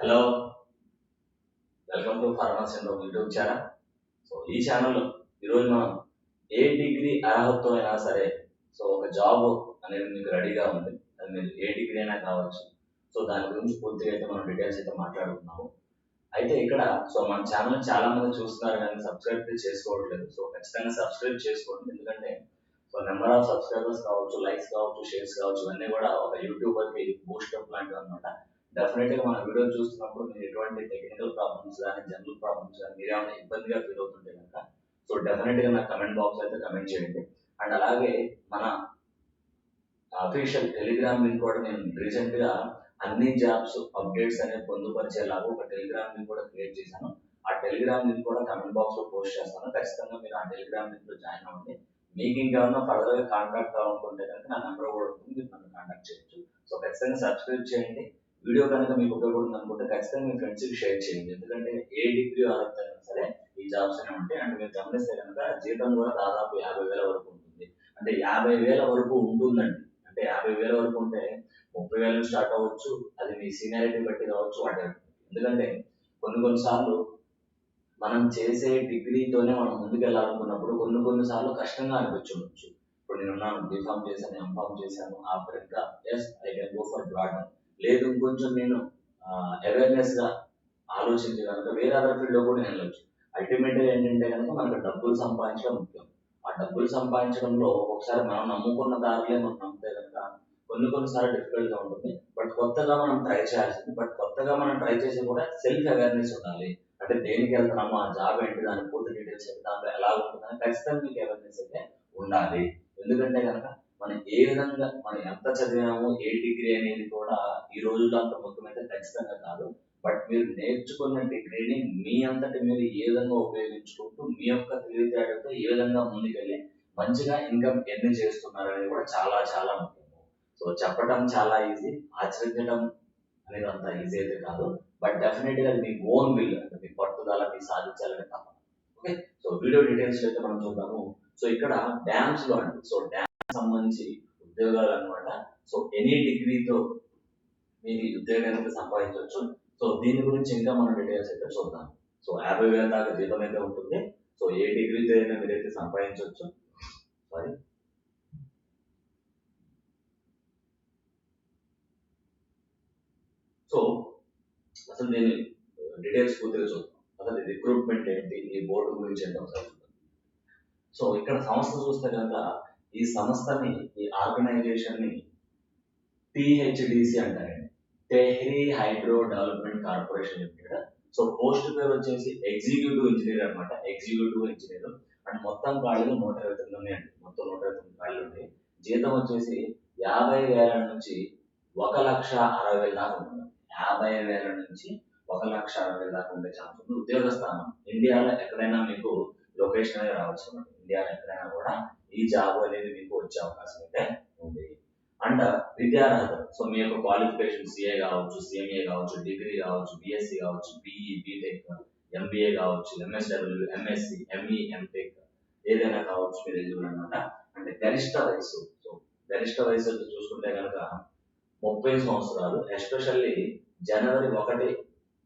Hello, welcome to pharmacy and YouTube channel. ఈ ఛానల్లో ఈరోజు మనం ఏ డిగ్రీ అర్హతతో అయినా సరే ఒక జాబ్ అనేది మీకు రెడీగా ఉంది. అది మీరు ఏ డిగ్రీ అయినా కావచ్చు. దాని గురించి పూర్తిగా అయితే మనం డీటెయిల్స్ అయితే మాట్లాడుకున్నాము. అయితే ఇక్కడ మన ఛానల్ చాలా మంది చూస్తున్నారు కానీ సబ్స్క్రైబ్ చేసుకోవట్లేదు. ఖచ్చితంగా సబ్స్క్రైబ్ చేసుకోండి. ఎందుకంటే నెంబర్ ఆఫ్ సబ్స్క్రైబర్స్ కావచ్చు, లైక్స్ కావచ్చు, షేర్స్ కావచ్చు, ఇవన్నీ కూడా ఒక యూట్యూబర్కి బూస్టప్ లాంటివి అనమాట. డెఫినెట్ గా మన వీడియో చూస్తున్నప్పుడు మీరు ఎటువంటి టెక్నికల్ ప్రాబ్లమ్స్ కానీ జనరల్ ప్రాబ్లమ్స్ కానీ మీరు ఏమైనా ఇబ్బందిగా ఫీల్ అవుతుంటే కనుక డెఫినెట్ గా నా కమెంట్ బాక్స్ అయితే కమెంట్ చేయండి. అండ్ అలాగే మన అఫీషియల్ టెలిగ్రామ్ లింక్ కూడా నేను రీసెంట్ గా అన్ని జాబ్స్ అప్డేట్స్ అనేవి పొందుపరిచేలాగా ఒక టెలిగ్రామ్ లింక్ కూడా క్రియేట్ చేశాను. ఆ టెలిగ్రామ్ లింక్ కూడా కమెంట్ బాక్స్ లో పోస్ట్ చేస్తాను. ఖచ్చితంగా మీరు ఆ టెలిగ్రామ్ లింక్ లో జాయిన్ అవ్వండి. మీకు ఇంకేమన్నా ఫర్దర్ గా కాంటాక్ట్ కావాలనుకుంటే కనుక నా నెంబర్ కూడా ఉంటుంది, మీరు నన్ను కాంటాక్ట్ చేయొచ్చు. ఖచ్చితంగా సబ్స్క్రైబ్ చేయండి. వీడియో కనుక మీకు ఉపయోగపడుతుంది అనుకుంటే ఖచ్చితంగా మీ ఫ్రెండ్స్కి షేర్ చేయండి. ఎందుకంటే ఏ డిగ్రీ అర్హత అయినా సరే ఈ జాబ్స్ అనే ఉంటాయి. అండ్ మీరు గమనిస్తే కనుక జీతం కూడా దాదాపు 50,000 వరకు ఉంటుంది. అంటే 50,000 వరకు ఉంటుందండి. అంటే 50,000 వరకు ఉంటే 30,000 స్టార్ట్ అవ్వచ్చు. అది మీ సీనియారిటీ బట్టి కావచ్చు, వాటి ఎందుకంటే కొన్నిసార్లు మనం చేసే డిగ్రీతోనే మనం ముందుకెళ్ళాలనుకున్నప్పుడు కొన్నిసార్లు కష్టంగా అనిపించవచ్చు. ఇప్పుడు నేనున్నాను, బీఫామ్ చేశాను, ఎంఫామ్ చేశాను, ఆఫ్టర్ ఇంకా yes I can go for abroad. లేదు ఇంకొంచెం నేను అవేర్నెస్ గా ఆలోచించి కనుక వేరే అదర్ ఫీల్డ్ లో కూడా నేను వెళ్ళొచ్చు. అల్టిమేట్ గా ఏంటంటే కనుక మనకు డబ్బులు సంపాదించడం ముఖ్యం. ఆ డబ్బులు సంపాదించడంలో ఒకసారి మనం నమ్ముకున్న దారిలే మనం నమ్మితే కనుక కొన్నిసార్లు డిఫికల్ట్ గా ఉంటుంది. బట్ కొత్తగా మనం ట్రై చేయాల్సింది. బట్ కొత్తగా మనం ట్రై చేసి కూడా సెల్ఫ్ అవేర్నెస్ ఉండాలి. అంటే దేనికి వెళ్తున్నామో ఆ జాబ్ ఏంటి, దాని పూర్తి డీటెయిల్స్ ఏంటి, దాంట్లో ఎలా ఉంటుందని ఖచ్చితంగా మీకు అవేర్నెస్ అయితే ఉండాలి. ఎందుకంటే కనుక మనం ఏ విధంగా మనం ఎంత చదివాము, ఏ డిగ్రీ అనేది కూడా ఈ రోజుల్లో అంత ముఖ్యమైతే ఖచ్చితంగా కాదు. బట్ మీరు నేర్చుకున్న డిగ్రీని మీ అంతటి మీరు ఏ విధంగా ఉపయోగించుకుంటూ మీ యొక్క తెలివితేటతో ఏ విధంగా ముందుకెళ్ళి మంచిగా ఇన్కమ్ ఎన్ని చేస్తున్నారు అనేది కూడా చాలా చాలా ముఖ్యం. చెప్పడం చాలా ఈజీ, ఆచరించడం అనేది అంత ఈజీ అయితే కాదు. బట్ డెఫినెట్ గా మీ ఓన్ విల్, అంటే మీ పట్టుదల, మీ సాధించాలని తప్ప. ఓకే, వీడియో డీటెయిల్స్ అయితే మనం చూద్దాము. ఇక్కడ డ్యామ్స్ లో అండి, డ్యామ్స్ సంబంధించి ఉద్యోగాలు అనమాట. ఎనీ డిగ్రీతో మీరు ఉద్యోగాన్ని అయితే సంపాదించవచ్చు. దీని గురించి ఇంకా మనం డీటెయిల్స్ అయితే చూద్దాం. 50,000 దాకా జీతం అయితే ఉంటుంది. ఏ డిగ్రీతో అయినా మీరైతే సంపాదించవచ్చు. సారీ, అసలు నేను డీటెయిల్స్ పూర్తిగా చూద్దాం. అసలు రిక్రూట్మెంట్ ఏంటి, ఈ బోర్డు గురించి ఏంటో ఒకసారి చూద్దాం. ఇక్కడ సంస్థ చూస్తే కనుక ఈ సంస్థని, ఈ ఆర్గనైజేషన్ ని THDC అంటారండి, Tehri hydro development corporation limited. Post పేరు వచ్చేసి ఎగ్జిక్యూటివ్ ఇంజనీర్ అనమాట. Executive engineer. అండ్ మొత్తం ఖాళీలు 129 ఉన్నాయండి. మొత్తం 129 ఖాళీలు ఉన్నాయి. జీతం వచ్చేసి 50,000 నుంచి 1,60,000 దాకా ఉంటుంది. 50,000 నుంచి 1,60,000 దాకా ఉండే ఛాన్స్ ఉంది. ఉద్యోగ స్థానం ఇండియాలో ఎక్కడైనా మీకు లొకేషన్ అనేది రావచ్చు అనమాట. ఇండియాలో ఎక్కడైనా కూడా ఈ జాబ్ అనేది మీకు వచ్చే అవకాశం అయితే ఉంది. అండ్ విద్యార్హత, మీ యొక్క క్వాలిఫికేషన్ సిఏ కావచ్చు, సిఎంఏ కావచ్చు, డిగ్రీ కావచ్చు, బిఎస్సి కావచ్చు, బిఈ, బీటెక్, ఎంబీఏ కావచ్చు, ఎంఎస్డబ్ల్యూ, ఎంఎస్సి, ఎంఈ, ఎంటెక్ ఏదైనా కావచ్చు, మీరు ఎలిజిబుల్ అనమాట. అంటే గరిష్ట వయసు, గరిష్ట వయసు చూసుకుంటే కనుక 30 సంవత్సరాలు. ఎస్పెషల్లీ జనవరి 1,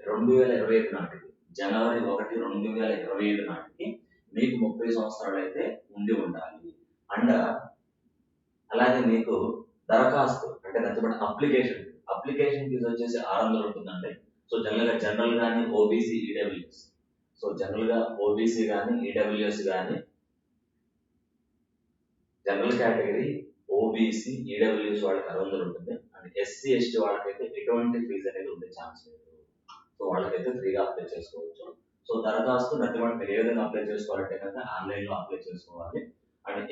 2025 నాటికి, జనవరి 1, 2025 నాటికి మీకు 30 సంవత్సరాలు అయితే ఉండి ఉండాలి. అండ్ అలాగే మీకు దరఖాస్తు, అంటే నచ్చబడి అప్లికేషన్ ఫీజు వచ్చేసి 600 ఉంటుందండి. జనరల్ కానీ ఓబీసీ, ఈడబ్ల్యూఎస్. జనరల్ గా ఓబీసీ కానీ ఈడబ్ల్యూఎస్ కానీ, జనరల్ కేటగిరీ ఓబీసీ ఈడబ్ల్యూఎస్ వాళ్ళకి 600 ఉంటుంది. అండ్ ఎస్సీ ఎస్టీ వాళ్ళకైతే ఎటువంటి ఫీజు అనేది ఉండే ఛాన్స్ లేదు. వాళ్ళకైతే ఫ్రీగా అప్లై చేసుకోవచ్చు. దరఖాస్తు నచ్చబడి మీరు ఏ విధంగా అప్లై చేసుకోవాలంటే కనుక ఆన్లైన్ లో అప్లై చేసుకోవాలి. అండ్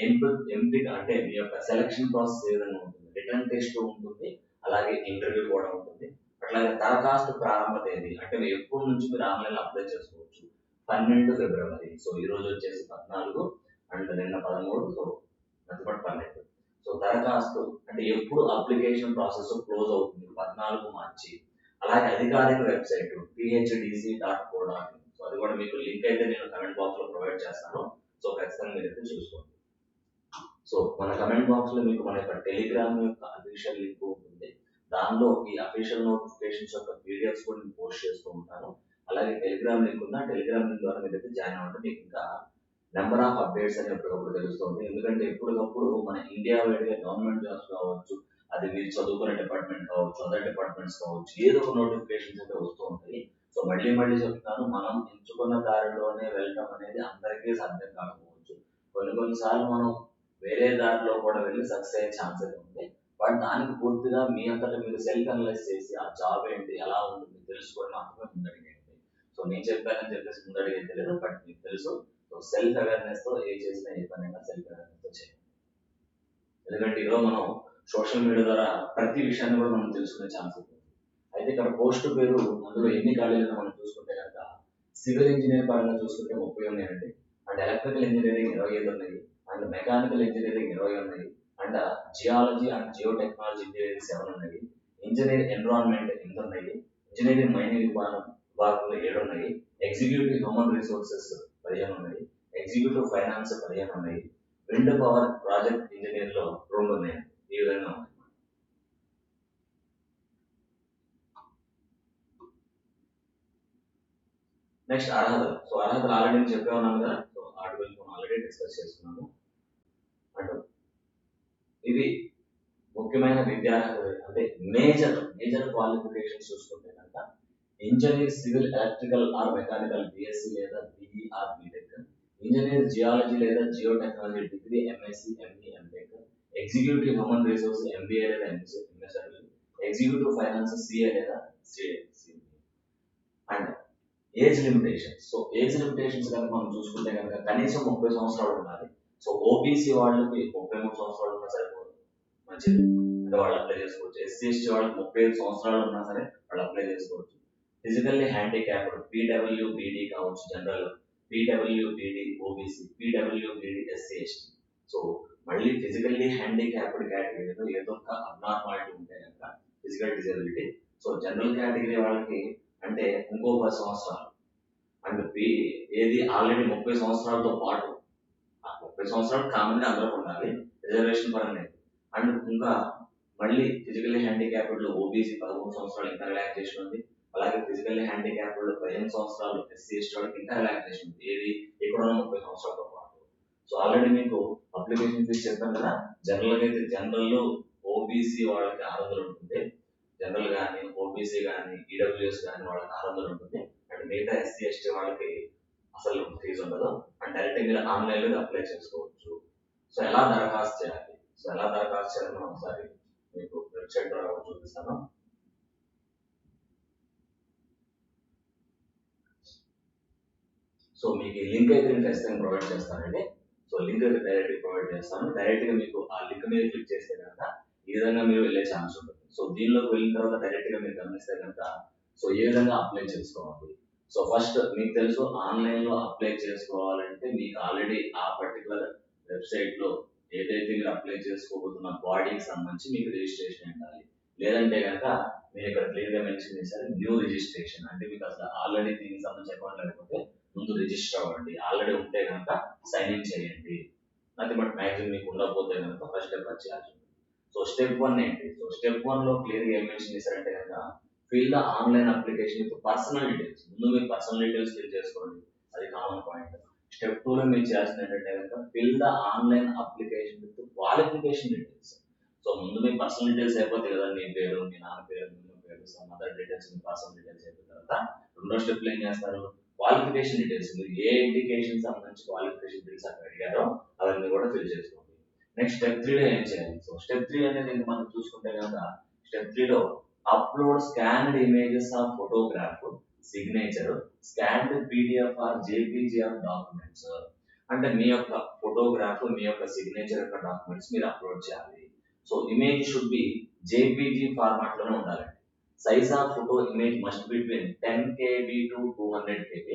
ఎంపిక అంటే మీ యొక్క సెలక్షన్ ప్రాసెస్ ఏ విధంగా ఉంటుంది, రిటర్న్ టెస్ట్ ఉంటుంది, అలాగే ఇంటర్వ్యూ కూడా ఉంటుంది. అట్లాగే దరఖాస్తు ప్రారంభ తేదీ, అంటే మీరు ఎప్పటి నుంచి మీరు ఆన్లైన్ లో అప్లై చేసుకోవచ్చు, 12 ఫిబ్రవరి. ఈ రోజు వచ్చేసి 14 అండ్ నిన్న 13, నచ్చబడి 12. దరఖాస్తు అంటే ఎప్పుడు అప్లికేషన్ ప్రాసెస్ క్లోజ్ అవుతుంది, 14 మార్చి. అలాగే అధికారిక వెబ్సైట్ THDC.co.in. అది కూడా మీకు లింక్ అయితే నేను కమెంట్ బాక్స్ లో ప్రొవైడ్ చేస్తాను. ఖచ్చితంగా మీరు అయితే చూసుకోండి. మన కమెంట్ బాక్స్ లో మీకు మన యొక్క టెలిగ్రామ్ యొక్క అఫీషియల్ లింక్ ఉంటుంది. దానిలో ఈ అఫీషియల్ నోటిఫికేషన్స్ యొక్క పీడిఎఫ్స్ కూడా నేను పోస్ట్ చేస్తూ ఉంటాను. అలాగే టెలిగ్రామ్ లింక్ ఉందా, టెలిగ్రామ్ లింక్ ద్వారా మీరు అయితే జాయిన్ అవ్వండి. మీకు ఇంకా నెంబర్ ఆఫ్ అప్డేట్స్ అని ఎప్పటికప్పుడు తెలుస్తుంది. ఎందుకంటే ఎప్పటికప్పుడు మన ఇండియా వైడ్గా గవర్నమెంట్ జాబ్స్ కావచ్చు, అది మీరు చదువుకునే డిపార్ట్మెంట్ కావచ్చు, అదర్ డిపార్ట్మెంట్స్ కావచ్చు, ఏదో ఒక నోటిఫికేషన్స్ అయితే వస్తూ ఉంటాయి. సో మళ్ళీ మళ్ళీ చెప్తాను, మనం ఎంచుకున్న దారిలోనే వెళ్ళటం అనేది అందరికీ సాధ్యం కాకపోవచ్చు. కొన్నిసార్లు మనం వేరే దారిలో కూడా వెళ్ళి సక్సెస్ అయ్యే ఛాన్స్ అయితే ఉంది. బట్ దానికి పూర్తిగా మీ అంతటా మీరు సెల్ఫ్ అనలైజ్ చేసి ఆ జాబ్ ఏంటి, ఎలా ఉంటుంది తెలుసుకొని మాత్రమే ముందడిగేయండి. సో నేను చెప్పానని చెప్పేసి ముందడిగేది లేదు, బట్ మీకు తెలుసు. సో సెల్ఫ్ అవేర్నెస్ తో ఏ చేసినా ఏ పనైనా సెల్ఫ్ అవేర్నెస్ తో చేయాలి. ఎందుకంటే ఈరోజు మనం సోషల్ మీడియా ద్వారా ప్రతి విషయాన్ని కూడా మనం తెలుసుకునే ఛాన్స్ ఉంటుంది. అయితే ఇక్కడ పోస్ట్ పేరు అందులో ఎన్ని ఖాళీలు మనం చూసుకుంటే కనుక సివిల్ ఇంజనీర్ పరంగా చూసుకుంటే 30 ఉన్నాయండి. అండ్ ఎలక్ట్రికల్ ఇంజనీరింగ్ 25 ఉన్నాయి. అండ్ మెకానికల్ ఇంజనీరింగ్ 20 ఉన్నాయి. And geology and geo technology engineering 7 ఉన్నాయి. ఇంజనీర్ ఎన్విరాన్మెంట్ 8 ఉన్నాయి. ఇంజనీరింగ్ మైనింగ్ విభాగంలో 7 ఉన్నాయి. ఎగ్జిక్యూటివ్ హ్యూమన్ రిసోర్సెస్ 15 ఉన్నాయి. ఎగ్జిక్యూటివ్ ఫైనాన్స్ 15 ఉన్నాయి. విండ్ పవర్ ప్రాజెక్ట్ ఇంజనీర్ లో 2 ఉన్నాయి. ఈ విధంగా ఉన్నాయి. నెక్స్ట్ అర్హతలు. సో అర్హతలు ఆల్రెడీ నేను చెప్పే ఉన్నాను కదా. సో వాటి గురించి మనం ఆల్రెడీ డిస్కస్ చేసుకున్నాము. అండ్ ఇవి ముఖ్యమైన విద్యార్హతలు. అంటే మేజర్ క్వాలిఫికేషన్స్ చూసుకుంటే కనుక engineer civil electrical or mechanical BSc లేదా BE or BTech, engineer geology లేదా geo technology degree MSc ME MTech, executive human resource MBA లేదా ఎంఎస్డబ్ల్యూ, ఎగ్జిక్యూటివ్ ఫైనాన్స్ సిఏ లేదా CA. And age limitations. So age limitations కనుక మనం చూసుకుంటే కనుక కనీసం 30 సంవత్సరాలు ఉండాలి. సో ఓబీసీ వాళ్ళకి 33 సంవత్సరాలు ఉన్నా సరిపోదు, మంచిది, అంటే వాళ్ళు అప్లై చేసుకోవచ్చు. ఎస్సీ ఎస్టీ వాళ్ళకి 35 సంవత్సరాలు ఉన్నా సరే వాళ్ళు అప్లై చేసుకోవచ్చు. ఫిజికల్లీ హ్యాండిక్యాప్డ్ పీడబ్ల్యూబీడీ కావచ్చు, general PWBD OBC, PWBD SC ST. So మళ్ళీ ఫిజికల్లీ హ్యాండిక్యాప్డ్ కేటగిరీలో ఏదో ఒక అబ్నార్మాలిటీ ఉంటే కనుక physical disability. So general category వాళ్ళకి అంటే ఇంకో 10 సంవత్సరాలు. అండ్ ఏది ఆల్రెడీ 30 సంవత్సరాలతో పాటు 30 సంవత్సరాలు కామన్ గా అందరూ ఉండాలి, రిజర్వేషన్ పరంగా. అండ్ ఇంకా మళ్ళీ ఫిజికల్లీ హ్యాండిక్యాప్డ్ లో ఓబీసీ 13 సంవత్సరాలు ఇంకా రిలాక్సేషన్ ఉంది. అలాగే ఫిజికల్లీ హ్యాండిక్యాప్డ్ లో 15 సంవత్సరాలు ఎస్సీ ఎస్టీ వాళ్ళకి ఇంకా రిలాక్సేషన్ ఉంది. ఏది ఇక్కడ ఉన్న 30 సంవత్సరాలతో పాటు. సో ఆల్రెడీ మీకు అప్లికేషన్ ఫీజు చెప్పాను కదా. జనరల్ గా అయితే జనరల్ ఓబీసీ వాళ్ళకి 600 ఉంటుంది. జనరల్ కానీ ఓబీసీ కానీ ఈడబ్ల్యూఎస్ కానీ వాళ్ళకి 600 ఉంటుంది. అండ్ మిగతా ఎస్సీ ఎస్టీ వాళ్ళకి అసలు ఫీజు ఉండదు. అండ్ డైరెక్ట్ మీరు ఆన్లైన్ లో అప్లై చేసుకోవచ్చు. సో ఎలా దరఖాస్తు చేయాలి, మనం ఒకసారి మీకు వెబ్సైట్ ద్వారా చూపిస్తాను. సో మీకు ఈ లింక్ అయితే నేను ఖచ్చితంగా ప్రొవైడ్ చేస్తానండి. సో లింక్ అయితే డైరెక్ట్ ప్రొవైడ్ చేస్తాను. డైరెక్ట్ గా మీకు ఆ లింక్ మీద క్లిక్ చేస్తే కనుక ఈ విధంగా మీరు వెళ్ళే ఛాన్స్ ఉంటుంది. సో దీనిలోకి వెళ్ళిన తర్వాత డైరెక్ట్ గా మీరు గమనిస్తే కనుక సో ఏ విధంగా అప్లై చేసుకోవాలి. సో ఫస్ట్ మీకు తెలుసు, ఆన్లైన్ లో అప్లై చేసుకోవాలంటే మీకు ఆల్రెడీ ఆ పర్టికులర్ వెబ్సైట్ లో ఏదైతే మీరు అప్లై చేసుకోబోతున్న బాడీకి సంబంధించి మీకు రిజిస్ట్రేషన్ ఉండాలి. లేదంటే కనుక మీరు ఇక్కడ క్లియర్ గా మెన్షన్ చేశారు న్యూ రిజిస్ట్రేషన్, అంటే మీకు అసలు ఆల్రెడీ దీనికి సంబంధించి అకౌంట్ లేకపోతే ముందు రిజిస్టర్ అవ్వండి. ఆల్రెడీ ఉంటే కనుక సైన్ ఇన్ చేయండి. అది బట్ మ్యాక్సిమం మీకు ఉండకపోతే కనుక ఫస్ట్ స్టెప్ వచ్చేయాలి. సో స్టెప్ 1 ఏంటి? సో స్టెప్ 1 లో క్లియర్ గా ఏం మెన్షన్ చేశారంటే కనుక fill the online application with personal details. ముందు మీరు పర్సనల్ డీటెయిల్స్ ఫిల్ చేసుకోండి, అది కామన్ పాయింట్. స్టెప్ 2 లో మీరు చేయాల్సింది ఏంటంటే కనుక fill the online application with qualification details. So ముందు మీ పర్సనల్ డీటెయిల్స్ అయిపోతాయి కదా, మీ పేరు, మీ నాన్న పేరు, మీ పేరు, సమ్ అదర్ డీటెయిల్స్, మీ పర్సనల్ డీటెయిల్స్ అయిపోయిన తర్వాత రెండో స్టెప్ లో ఏం చేస్తారు, క్వాలిఫికేషన్ డీటెయిల్స్. మీరు ఏ ఎడ్యుకేషన్ సంబంధించి క్వాలిఫికేషన్ డీటెయిల్స్ అక్కడ అడిగారో అవన్నీ కూడా ఫిల్ చేసుకోండి. నెక్స్ట్ స్టెప్ 3 లో ఏం చేయాలి? సో స్టెప్ 3 అనేది మనం చూసుకుంటే కనుక స్టెప్ 3 లో upload scanned images of photograph, signature, scanned PDF are JPG of documents. అంటే మీ యొక్క ఫోటోగ్రాఫ్, మీ యొక్క సిగ్నేచర్ యొక్క డాక్యుమెంట్స్ మీరు అప్లోడ్ చేయాలి. So image should be JPG format లోనే ఉండాలండి. Size of photo image must between 10 KB to 200 KB.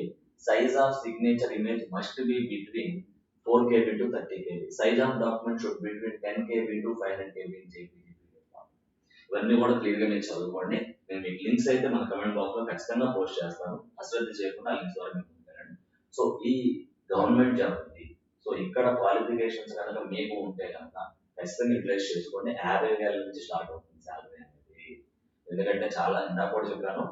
Size of signature image must be between 4 KB to 30 KB. Size of document should be between 10 KB to 500 KB in JPG. ఇవన్నీ కూడా clear గా మీరు చదువుకోండి. నేను మీకు links అయితే మన comment box లో ఖచ్చితంగా పోస్ట్ చేస్తాను. అశ్రద్ధ చేయకుండా లింక్స్ ద్వారా మీకు ఉంటారండి. సో ఈ గవర్నమెంట్ జాబ్ ఉంది. సో ఇక్కడ క్వాలిఫికేషన్స్ కనుక మీకు ఉంటే కనుక ఖచ్చితంగా యూటిలైజ్ చేసుకోండి. 50,000 నుంచి స్టార్ట్ అవుతుంది శాలరీ అనేది. ఎందుకంటే చాలా ఇందాక కూడా చెప్పాను,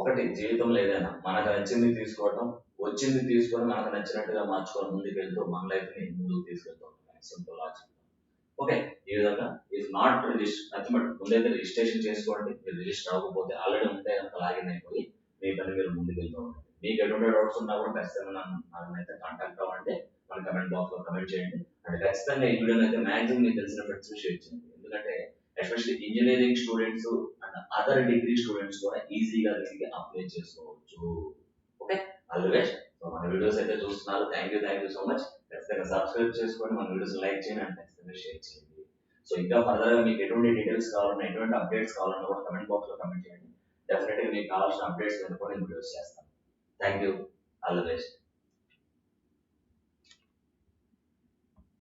ఒకటి జీవితంలో ఏదైనా మనకు నచ్చింది తీసుకోవటం, వచ్చింది తీసుకొని మనకు నచ్చినట్టుగా మార్చుకొని ముందుకు వెళ్తూ మన లైఫ్ ని ముందుకు తీసుకెళ్తూ ఉంటాం. Simple logic. ఓకే, ఈ విధంగా if not register nothing but ముందైతే రిజిస్ట్రేషన్ చేసుకోండి. మీరు రిజిస్టర్ అవ్వకపోతే ఆల్రెడీ ఉంటే కనుక లాగిన్ అయిపోయి మీ పని మీరు ముందుకు వెళ్తూ ఉంటారు. మీకు ఎటువంటి డౌట్స్ ఉన్నా కూడా ఖచ్చితంగా నన్నైతే కాంటాక్ట్ అవ్వండి. మన కమెంట్ బాక్స్ లో కమెంట్ చేయండి. అండ్ ఖచ్చితంగా ఈ వీడియోని అయితే మాక్సిమం మీకు తెలిసిన ఫ్రెండ్స్ షేర్ చేయండి. ఎందుకంటే especially engineering students and other degree students కూడా ఈజీగా దీనికి అప్లై చేసుకోవచ్చు. Okay, all the best. So మన వీడియోస్ అయితే చూస్తున్నారు. Thank you so much. ఖచ్చితంగా సబ్స్క్రైబ్ చేసుకొని మన వీడియోస్ లైక్ చేయండి అండ్ ఖచ్చితంగా షేర్ చేయండి. సో ఇంకా ఫర్దర్ గా మీకు ఎటువంటి డీటెయిల్స్ కావాలన్నా, ఎటువంటి అప్డేట్స్ కావాలన్నా కూడా కమెంట్ బాక్స్ లో కమెంట్ చేయండి. డెఫినెట్గా మీకు కావాల్సిన అప్డేట్స్ కనుక్కొని వీడియోస్ చేస్తాను. Thank you, all the best.